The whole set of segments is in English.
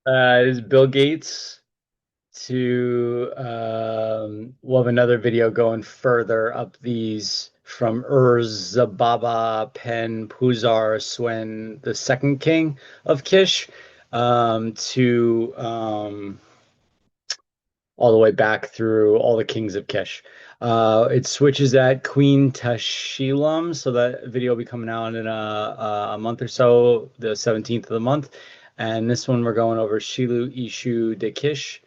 Is Bill Gates to we'll have another video going further up these from Zababa, Pen, Puzar, Swen, the second king of Kish, to all the way back through all the kings of Kish. It switches at Queen Tashilam, so that video will be coming out in a month or so, the 17th of the month. And this one we're going over Shilu Ishu de Kish,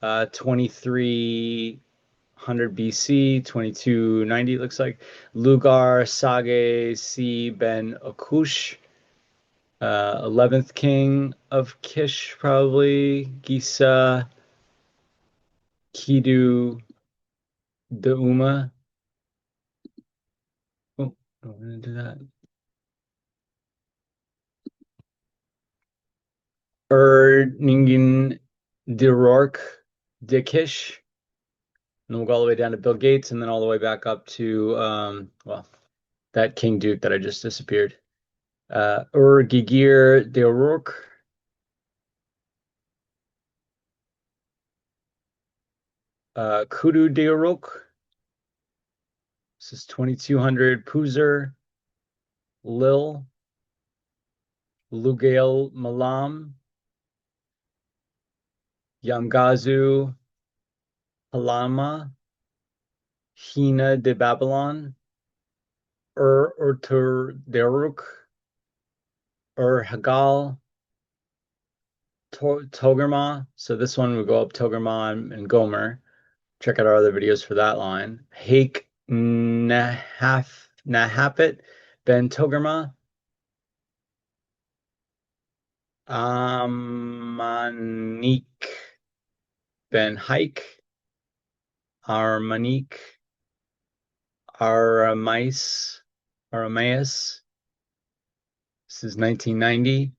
2300 BC, 2290 it looks like. Lugar Sage Si Ben Akush, 11th king of Kish, probably. Gisa Kidu de Uma. Oh, I'm gonna do that. Ningen de Rourke de Kish. And then we'll go all the way down to Bill Gates and then all the way back up to, well, that King Duke that I just disappeared. Gigir de Rourke. Kudu de Rourke. This is 2200. Puzer. Lil. Lugail Malam. Yamgazu. Halama. Hina de Babylon. Urtur de Rourke. Hagal. Togarma. So this one would go up Togarma and Gomer. Check out our other videos for that line. Hake Nahapit Ben Togarma. Amanik Ben Hike. Armanik. Aramais. This is 1990.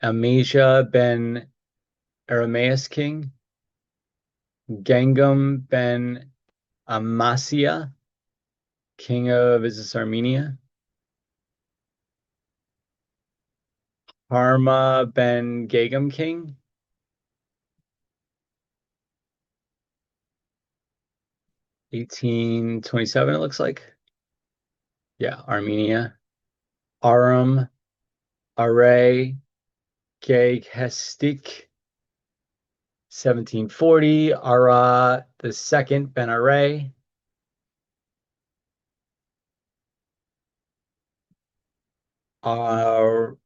Amasia Ben Aramaeus King. Gangam Ben Amasya, king of is this Armenia? Harma Ben Gagam king. 1827 it looks like. Yeah, Armenia. Aram, Array, Gaghestik, 1740. Ara the second Ben Array.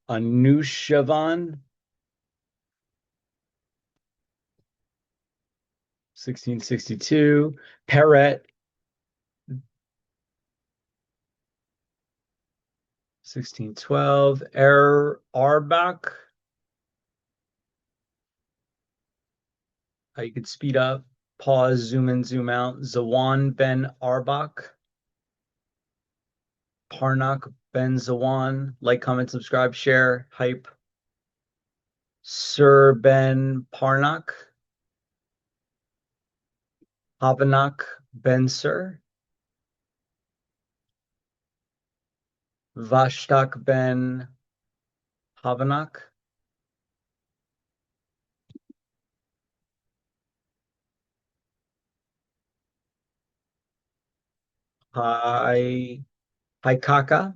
Anushavan, 1662. Peret, 1612. Arbach. You could speed up, pause, zoom in, zoom out. Zawan Ben Arbach. Parnak Ben Zawan. Like, comment, subscribe, share, hype. Sir Ben Parnak. Havanak Ben Sir. VASHtak Ben Havanak. Haikaka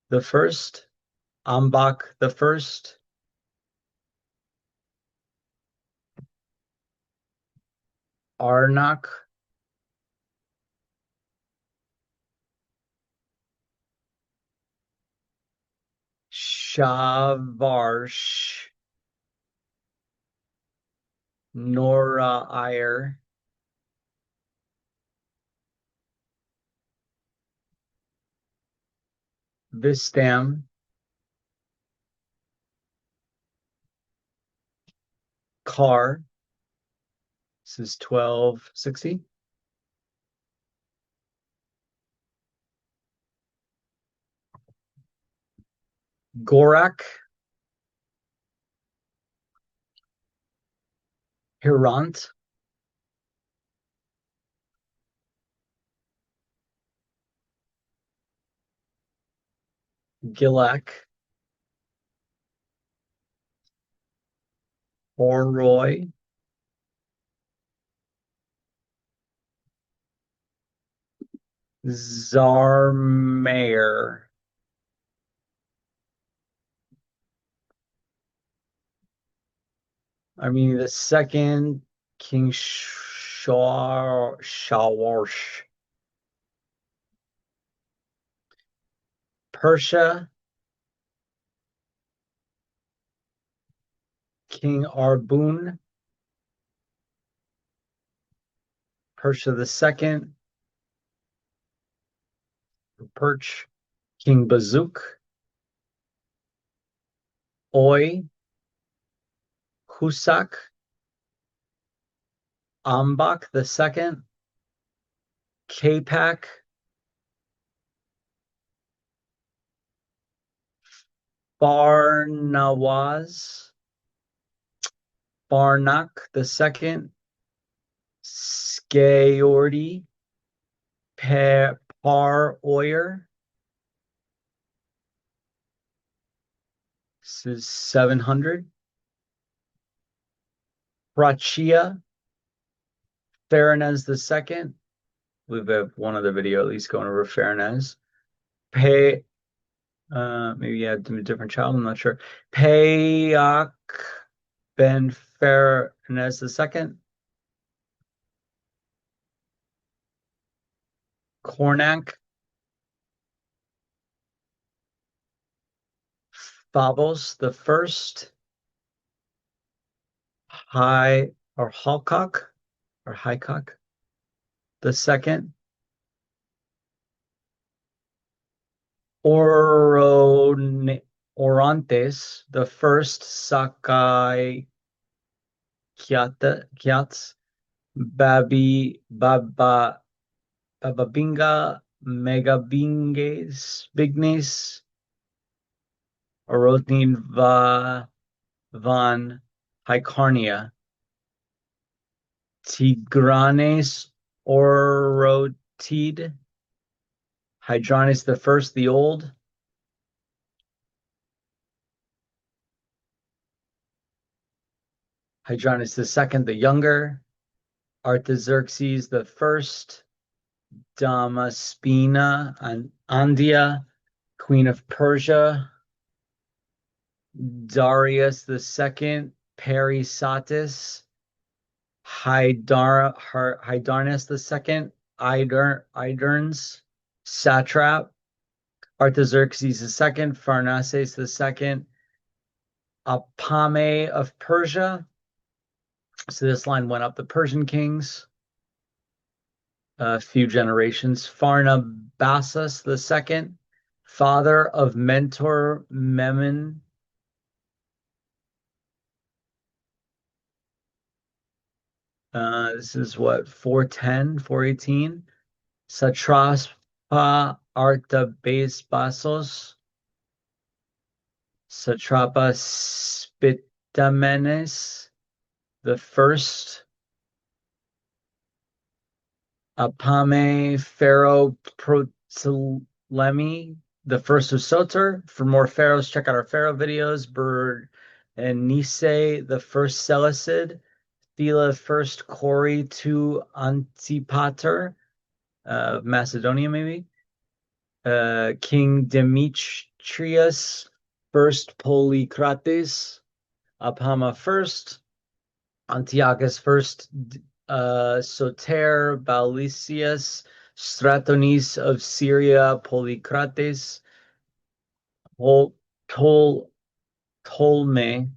the first. Ambach the first. Arnak. Shavarsh. Nora Iyer. Vistam. Car. This is 1260. Gorak. Hirant. Gilak. Oroi, Zarmair. I mean, the second King Shawarsh. Persia, King Arbun. Persia the second, Perch, King Bazook. Oi, Husak, Ambak the second, Capac, Barnawaz, Barnak the second, Skeordi, Par Oyer. This is 700. Brachia, Faranez the second. We have one other video at least going over Faranez. Pay, maybe you had a different child, I'm not sure. Payak Ben Faranez the second. Cornac, Phobos the first. High or Halcock or Highcock the second. Orontes the first. Sakai Kyats, Bababinga, Megabinges, Bignes, Orothin Van Hycarnia, Tigranes, Orotid, Hydranes the first, the old, Hydranes the second, the younger, Artaxerxes the first, Damaspina and Andia, Queen of Persia, Darius the second, Perisatis, Hydarnes the second, Iderns, satrap, Artaxerxes the second, Pharnaces the second, Apame of Persia. So this line went up the Persian kings a few generations. Pharnabazus the second, father of Mentor Memon. This is what, 410, 418. Satrapa Artabasos, Satrapa Spitamenes the first, Apame Pharaoh Ptolemy the first of Soter. For more pharaohs, check out our pharaoh videos. Berenice the first Seleucid, Thela first Cori to Antipater, Macedonia maybe. King Demetrius first Polycrates, Apama first, Antiochus first, Soter, Balisius, Stratonis of Syria, Polycrates, Ptolemy,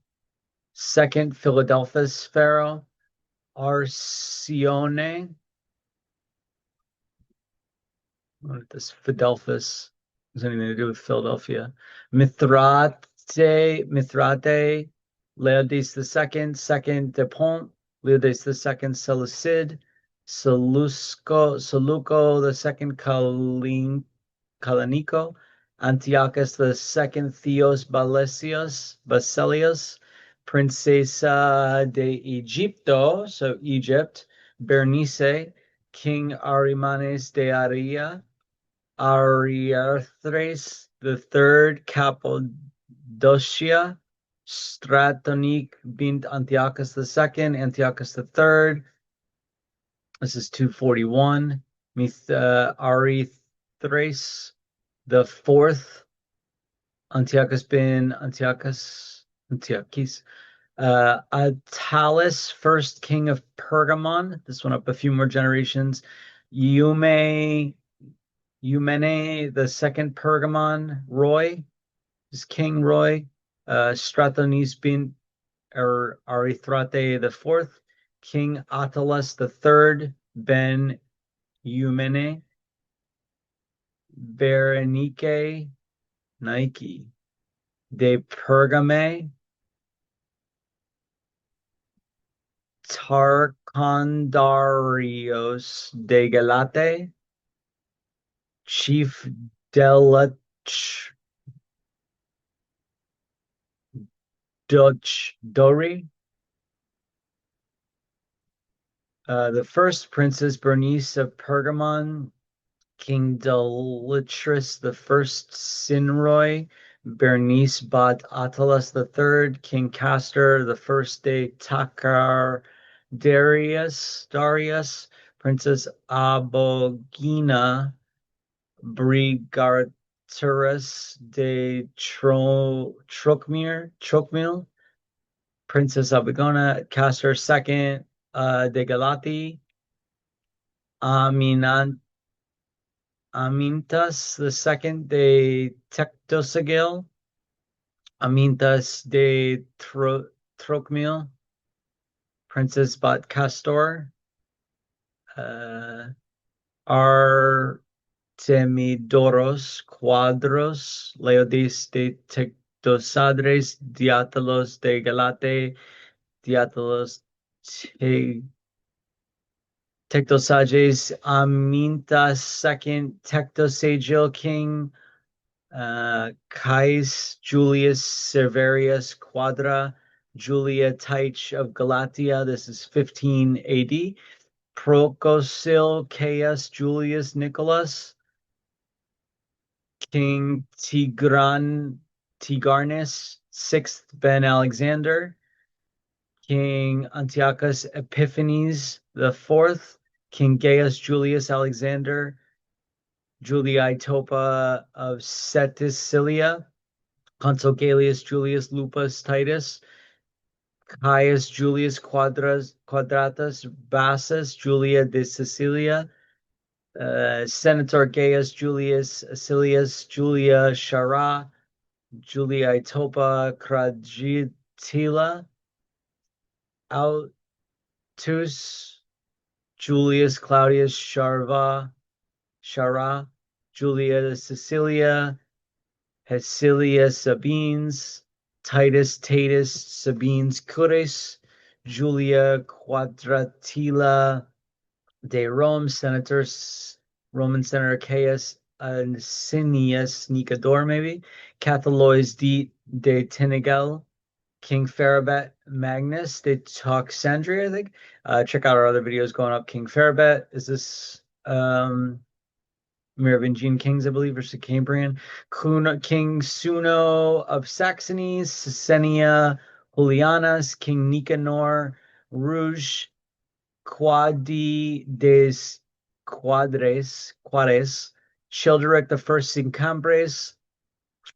second Philadelphus pharaoh, Arsione. What is this Philadelphus? Has anything to do with Philadelphia? Mithrate, Leodes the second, second Depont, Leodes the second, Seleucid, Seleuco the second, Kalanico, Antiochus the second, Theos Basilius, Princesa de Egipto, so Egypt, Bernice, King Arimanes de Aria, Ariarthres the third, Cappadocia, Stratonic bint Antiochus II, Antiochus III. This is 241. Mithradates the fourth, Antiochus bin Antiochus. Attalus, first king of Pergamon. This one up a few more generations. Eumene, the second Pergamon. Roy is King Roy. Strathonis bin Arithrate the fourth. King Attalus the third. Ben Eumene. Berenike Nike. De Pergame. Tarcondarios de Galate, Chief Dutch Dori. The first princess Bernice of Pergamon, King Deiotarix the first Sinroy, Bernice bat Attalus the third, King Castor the first Darius, Princess Abogina, Brogitarus de Trocmii, Princess Abogina, Castor second, de Galatie, Amyntas the second de Tectosagil, Amyntas de Trocmii, Princess bat Castor, Artemidoros Quadros, Leodis de Tectosadres, Diatalos de Galate, Diatalos Tectosages, Amyntas second, Tectosagil king, Caius Julius Severius Quadra, Julia Taich of Galatia. This is 15 AD. Procosil Caius Julius Nicholas, King Tigranes, sixth Ben Alexander, King Antiochus Epiphanes the fourth, King Gaius Julius Alexander, Iotopa of Cetis, Consul Gaius Julius Lupus Titus, Caius Julius Quadratus Bassus, Julia de Sicilia, Senator Gaius Julius Acilius, Julia Shara, Julia Iotopa Cragitila, Autus, Julius Claudius Shara, Julia Cecilia, Hesilia Sabines, Titus Tatus Sabines Cures, Julia Quadratila de Rome, Roman Senator Caius Asinius Nicador, maybe, Cathalois de Tenigal, King Faraber Mangnus de Toxandria, I think. Check out our other videos going up. King Faraber, is this Merovingian kings, I believe, or Sicambrian? King Sunno of Saxony, Sicenia Julianus, King Nicanor, Rugij, Quadi des Quadres, Childeric I Sicambres,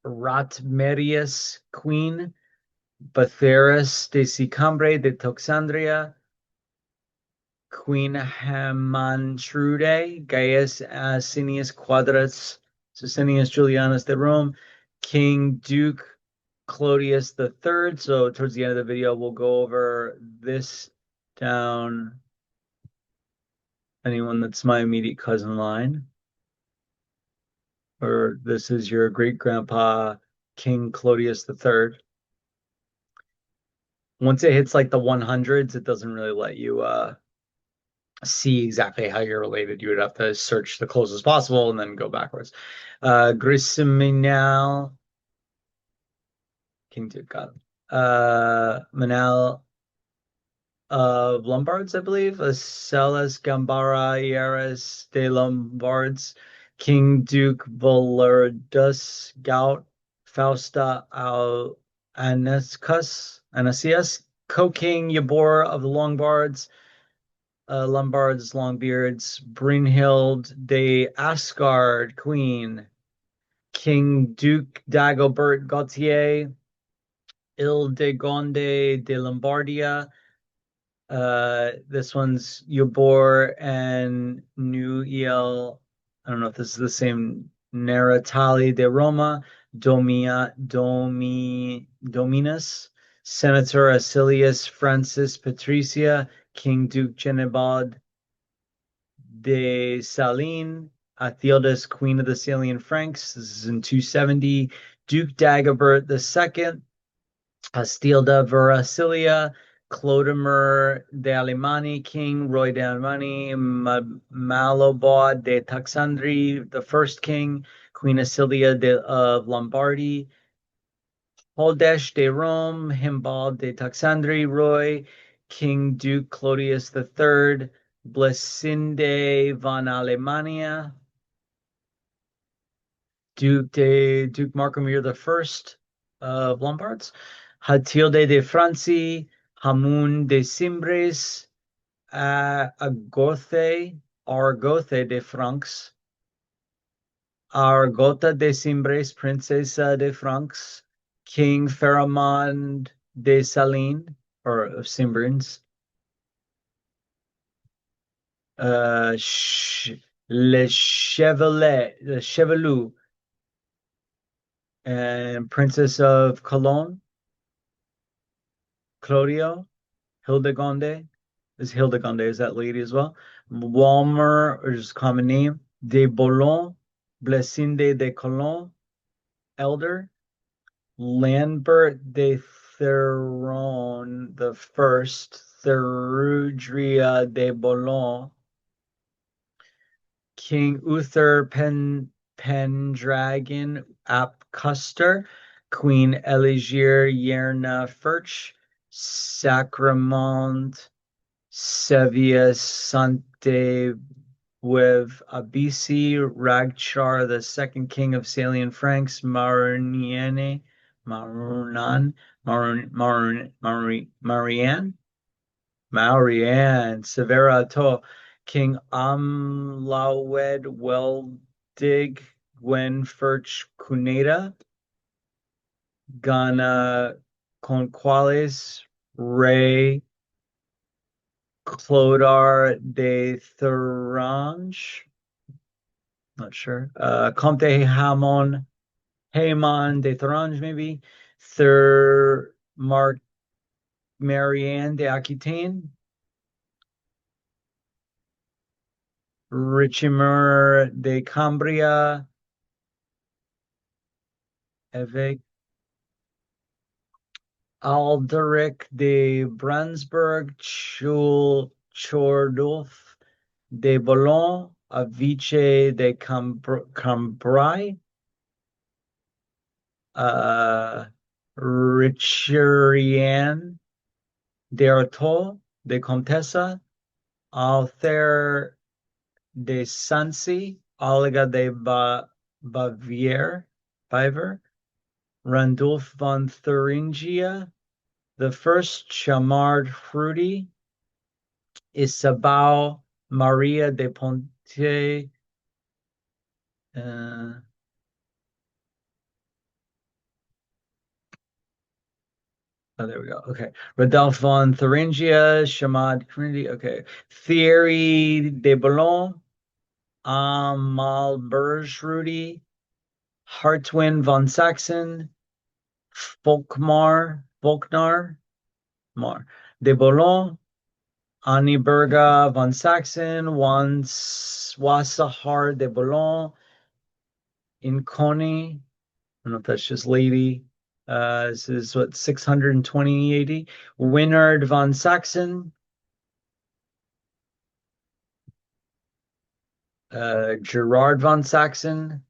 Ratmerius Queen, Bartherus de Sicambrie de Toxandria, Queen Hamantrude, Gaius Asinius Quadras, Sicinius Julianus de Rome, King Duke Clodius III. So towards the end of the video, we'll go over this down anyone that's my immediate cousin line. Or this is your great-grandpa, King Clodius III. Once it hits like the 100s, it doesn't really let you see exactly how you're related. You would have to search the closest possible and then go backwards. Grisiminal, King Duke, Manal of Lombards, I believe. Celes Gambara Ieres de Lombards, King Duke Valerdus Gout, Fausta Anasius, co-king Yabor of the Lombards, Longbeards, Brynhild de Asgard, Queen, King Duke Dagobert Gautier, Ildegonde de Lombardia. This one's Yabor and Nuiel. I don't know if this is the same. Neratali de Roma, Dominus, Senator Acilius Francis Patricia, King Duke Genebald de Saline, Athildes, Queen of the Salian Franks. This is in 270. Duke Dagobert II, Astilda Veracilia, Clodomir de Alemani, King Roy de Alemani, Malobod de Taxandri, the first king, Queen Asilia of Lombardy, Holdesh de Rome, Himbald de Taxandri, Roy, King Duke Clodius III, Blesinde von Alemania, Duke Markomir I of Lombards, Hatilde de Franci, Hamun de Cimbres, Argothe de Franks, Argota de Cimbres, Princesa de Franks, King Pharamond de Saline, or of Cimbrins, Le Chevelu, and Princess of Cologne, Claudio, Hildegonde. Is Hildegonde, is that lady as well? Walmer, or just common name. De Boulogne, Blessinde de Cologne, elder. Lambert de Theron the first, Therudria de Boulogne, King Uther Pendragon ap Custer, Queen Eligier Yerna Furch, Sacramont Sevia Sante with Abisi Ragchar, the second king of Salian Franks, Marianne, Marianne, Severa To, King Amlawed Weldig, Gwenfurch Cuneta, Gana Conquales, Ray, Clodar de Thurange, not sure. Comte Hamon de Thurange, maybe. Mark Marianne de Aquitaine. Richimer de Cambria. Evec. Alderic de Brunsberg. Chordulf de Boulogne. Avice de Cambrai. Richerian de Artois de Comtessa, Alther de Sancy, Olga de Bavier, Randulf von Thuringia, the first Chamard Fruity, Isabel Maria de Ponte, oh, there we go. Okay. Rodolphe von Thuringia, Chamad Community. Okay. Thierry de Boulogne, Malberge Rudy, Hartwin von Saxon, Volknar, de Boulogne, Anniberga von Saxon, Wassahar de Boulogne, Inconi. I don't know if that's just lady. This is what, 620 AD. Winard von Saxon, Gerard von Saxon,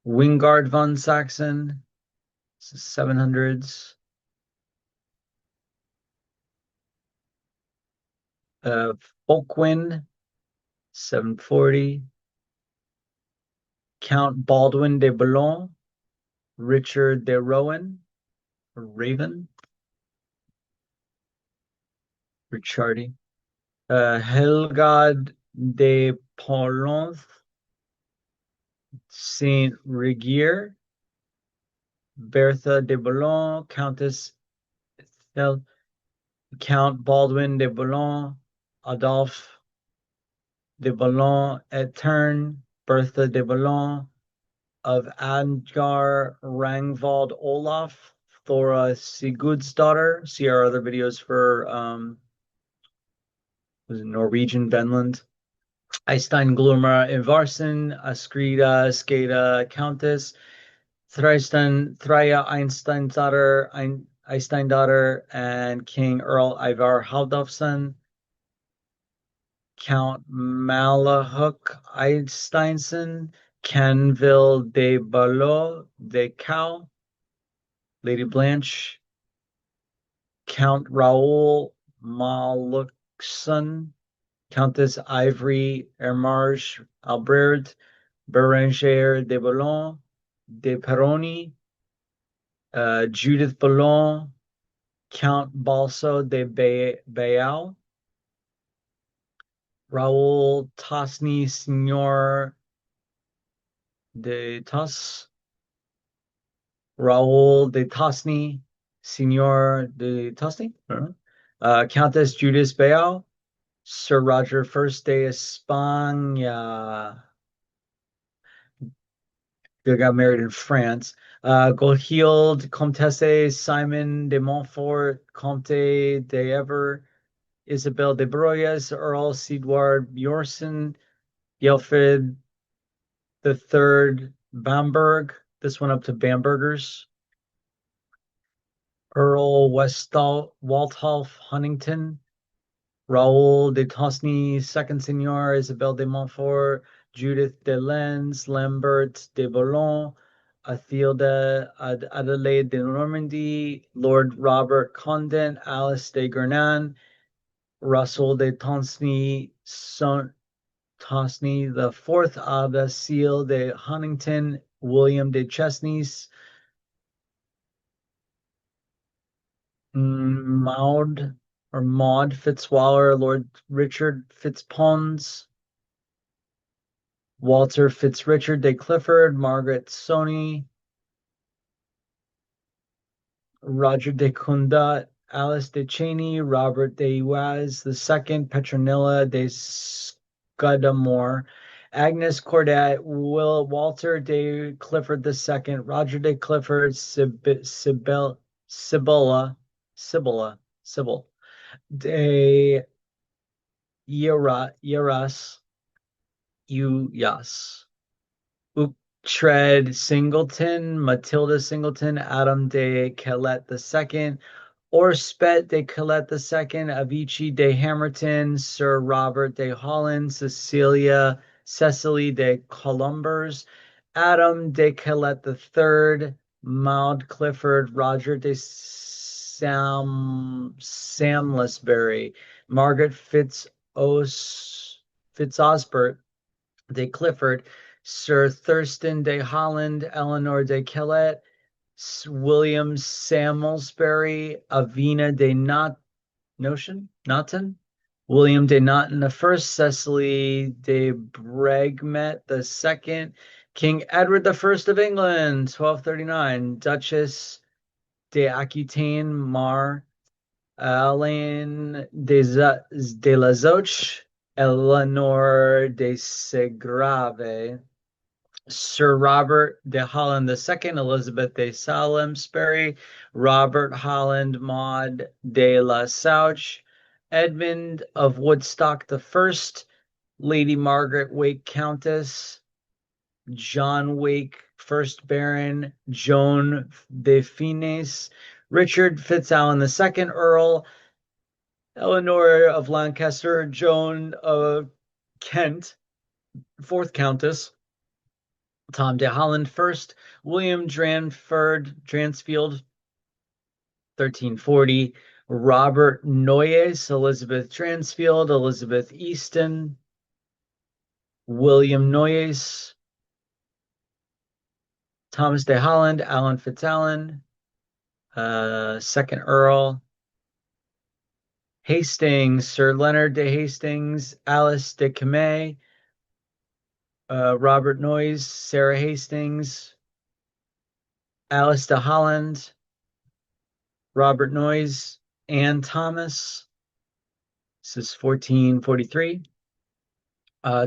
Wingard von Saxon, 700s. Folkwin, 740. Count Baldwin de Boulogne, Richard de Rohan, Raven. Richardi. Helgad de Paulonth. Saint Rigier. Bertha de Boulogne. Countess Count Baldwin de Boulogne. Adolphe de Boulogne et Turn. Bertha de Boulogne. Of Angar Rangvald Olaf. Thora Sigurd's daughter. See our other videos for was it Norwegian Venland. Eystein Glumra Ivarsen, Askrida Skada Countess, Threya Einstein daughter, and King Earl Ivar Haldolfsson, Count Malahuk Einsteinson, Canville de Barlo de Cal, Lady Blanche, Count Raoul Malukson, Countess Ivory Hermarge Albert, Beranger de Boulogne, de Peroni, Judith Boulogne, Count Balso de Bayal, Raoul Tosny, Signor de Tos, Raoul de Tosny, Signor de Tosny, Countess Judith Bayal, Sir Roger First de España. They got married in France. Gohild, Comtesse Simon de Montfort, Comte de Ever, Isabel de Broyes, Earl Siegward Bjorsen, Gelfrid the Third Bamberg. This one up to Bambergers. Earl Waltholf Huntington, Raoul de Tosny, Second Seigneur, Isabel de Montfort, Judith de Lens, Lambert de Boulogne, Athilde Adelaide de Normandy, Lord Robert Condent, Alice de Gernan, Russell de Tonsny, Tosny, the fourth Abbasile de Huntington, William de Chesneys, Maud Fitzwaller, Lord Richard Fitzpons, Walter Fitzrichard de Clifford, Margaret Sony, Roger de Cundat, Alice de Cheney, Robert de Uaz II, Petronilla de Scudamore, Agnes Cordat, Walter de Clifford II, Roger de Clifford, Sybil de Uyas, Uchtred Singleton, Matilda Singleton, Adam de Kellett II, Orspet de Kellett II, Avicii de Hamerton, Sir Robert de Holland, Cecily de Columbers, Adam de Kellett III, Maud Clifford, Roger de Samlesbury, Margaret Fitzosbert de Clifford, Sir Thurston de Holland, Eleanor de Kellett, William Samlesbury, Avina de Naughton, William de Naughton I, Cecily de Bregmet II, King Edward I of England, 1239, Duchess de Aquitaine, Mar, Alain de la Zoche, Eleanor de Segrave, Sir Robert de Holland II, Elizabeth de Salisbury, Robert Holland Maud de la Souche, Edmund of Woodstock I, Lady Margaret Wake Countess, John Wake First Baron, Joan de Fines, Richard Fitzalan II, Earl, Eleanor of Lancaster, Joan of Kent, Fourth Countess, Tom de Holland first, William Dransfield, 1340, Robert Noyes, Elizabeth Dransfield, Elizabeth Easton, William Noyes, Thomas de Holland, Alan Fitzallen, second Earl. Hastings, Sir Leonard de Hastings, Alice de Camay, Robert Noyes, Sarah Hastings, Alice de Holland, Robert Noyes, Anne Thomas. This is 1443.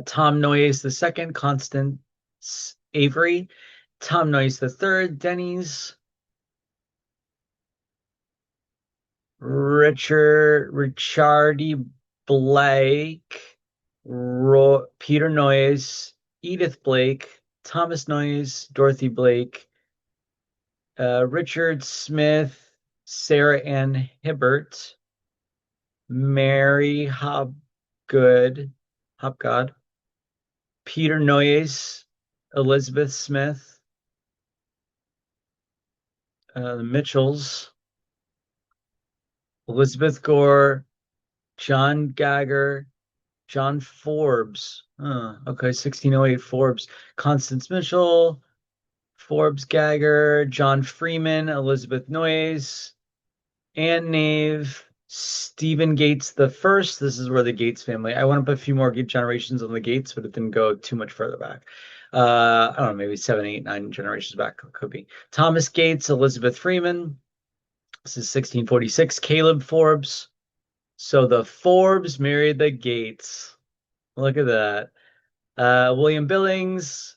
Tom Noyes II, Constance Avery, Tom Noyes III, Denny's, Richardy Blake, Peter Noyes, Edith Blake, Thomas Noyes, Dorothy Blake, Richard Smith, Sarah Ann Hibbert, Mary Hopgood, Peter Noyes, Elizabeth Smith, the Mitchells, Elizabeth Gore, John Gagger, John Forbes. Okay, 1608 Forbes. Constance Mitchell, Forbes Gagger, John Freeman, Elizabeth Noyes, Anne Nave, Stephen Gates the First. This is where the Gates family. I want to put a few more generations on the Gates, but it didn't go too much further back. I don't know, maybe 7, 8, 9 generations back could be. Thomas Gates, Elizabeth Freeman. This is 1646. Caleb Forbes. So the Forbes married the Gates. Look at that. William Billings.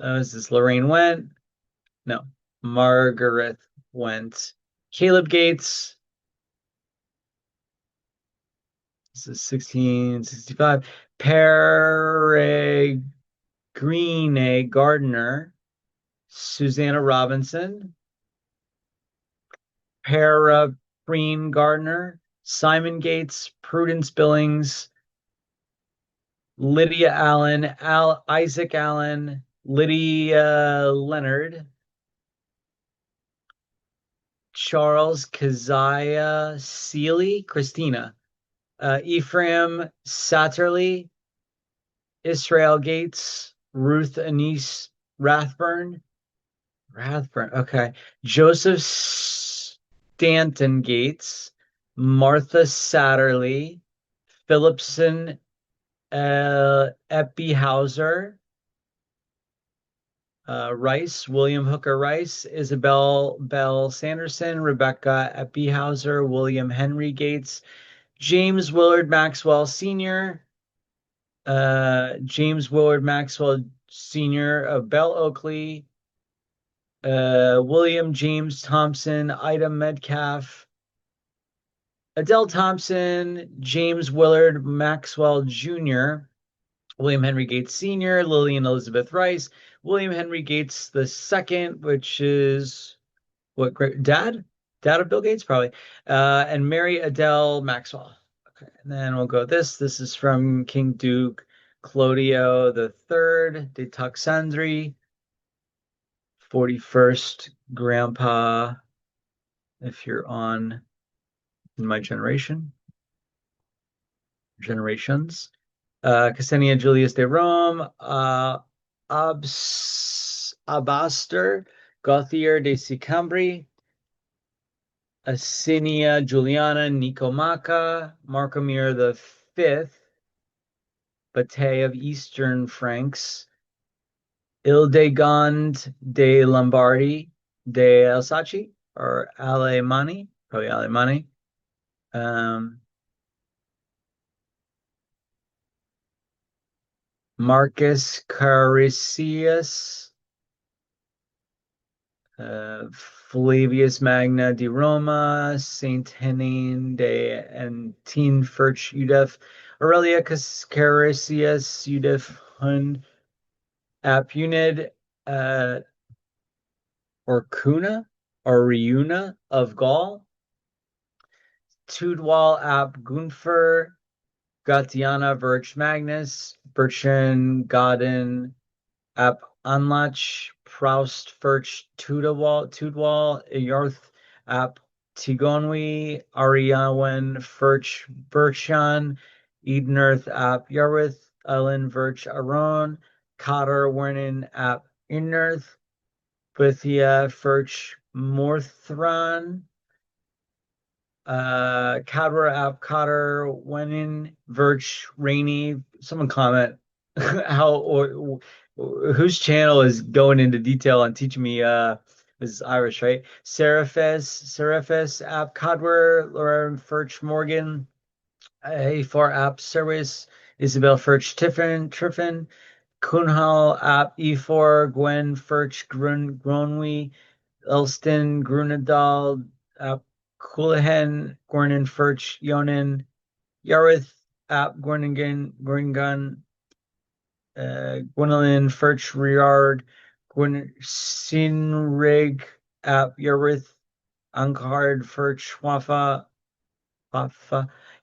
Is this Lorraine Went? No. Margaret Went. Caleb Gates. This is 1665. Peregrine Gardner. Susanna Robinson. Peregrine Gardner. Simon Gates. Prudence Billings. Lydia Allen. Isaac Allen. Lydia Leonard. Charles Keziah Seeley, Christina, Ephraim Satterley, Israel Gates, Ruth Anise Rathburn, okay, Joseph Stanton Gates, Martha Satterley, Philipson Eppihauser, Rice, William Hooker Rice, Isabel Bell Sanderson, Rebecca Eppihauser, William Henry Gates, James Willard Maxwell Sr., James Willard Maxwell Sr. of Bell Oakley, William James Thompson, Ida Metcalf, Adele Thompson, James Willard Maxwell Jr., William Henry Gates Sr., Lillian Elizabeth Rice, William Henry Gates II, which is what great dad of Bill Gates probably, and Mary Adele Maxwell. Okay, and then we'll go this. This is from King Duke Clodio III de Toxandri, 41st grandpa. If you're on my generations. Ksenia Julius de Rome, Abaster, Gauthier de Sicambrie, Asinia Juliana Nicomacha, Marcomir V, Bate of Eastern Franks, Ildegond de Lombardi, de Alsace, or Alemanni, probably Alemanni. Marcus Carisius, Flavius Magna de Roma, Saint Henning de Antine Furch Udef, Aurelia Carisius Udef Hund, Ap Unid, Orcuna, or Riuna of Gaul, Tudwal Ap Gunfer, Gatiana Virch Magnus, Bertrand Godin Ap Anlach, Proust Furch Tudwal, Yarth Ap Tigonwi, Ariawen Furch Berchan, Edenerth Ap Yarwith, Ellen Virch Aron, Cotter Wernin Ap Innerth, Bithia Furch Morthran, Cadwer, App, Cotter, Wenin, Virch, Rainy. Someone comment how or whose channel is going into detail on teaching me this is Irish, right? Seraphis, App, Cadwer, Lauren, Furch, Morgan, A4 App, Service, Isabel, Furch, Triffin, Kunhal, App, E4, Gwen, Furch, Gronwy, Elston, Grunedal, Coulihan, Gornan, Furch, Yonan, Yarith, App, Gwerningen, Gwendolyn, Furch, Riard, Sinrig, App, Yarith, Ankard, Furch, Wafa,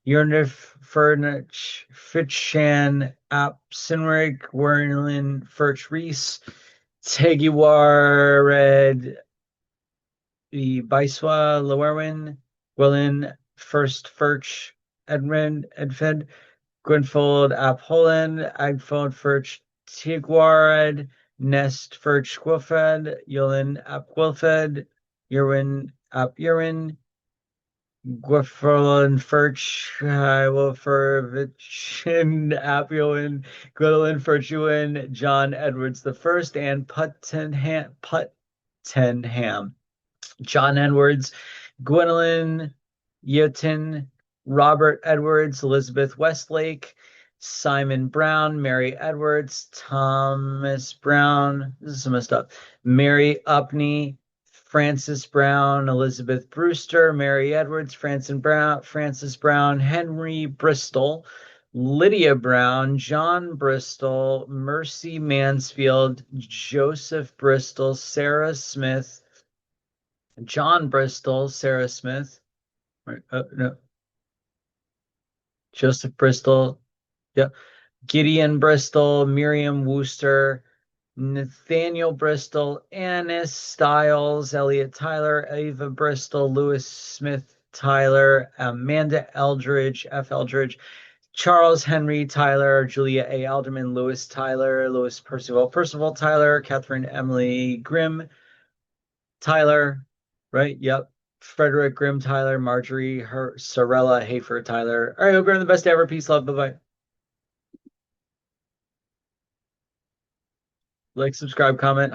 Yurnif, Furnich, Fitchan, App, Sinrig, Gwernlin, Furch, Reese, Tegiwared, the Baiswa, Llewellyn, Gwilyn, First Furch, Edfed, Gwynfold, Ap Holland, Agfold, Furch, Tigwared, Nest, Furch, Gwilfed, Yulin, Ap Gwilfed, Urwin, Ap Urwin, Gwifferlin, Furch, Wilfervichin, Ap Yulin, Gwilyn, Furchuin, John Edwards the First, and Puttenham. John Edwards, Gwendolyn Yeaton, Robert Edwards, Elizabeth Westlake, Simon Brown, Mary Edwards, Thomas Brown, this is some messed up, Mary Upney, Francis Brown, Elizabeth Brewster, Mary Edwards, Francis Brown, Henry Bristol, Lydia Brown, John Bristol, Mercy Mansfield, Joseph Bristol, Sarah Smith, John Bristol, Sarah Smith, no, Joseph Bristol, yeah, Gideon Bristol, Miriam Wooster, Nathaniel Bristol, Annis Stiles, Elliot Tyler, Ava Bristol, Lewis Smith Tyler, Amanda Eldridge, F. Eldridge, Charles Henry Tyler, Julia A. Alderman, Lewis Tyler, Lewis Percival Tyler, Catherine Emily Grimm, Tyler, right? Yep. Frederick Grimm Tyler, Marjorie Sorella Hafer Tyler. All right, hope you're having the best day ever. Peace, love, bye bye. Like, subscribe, comment.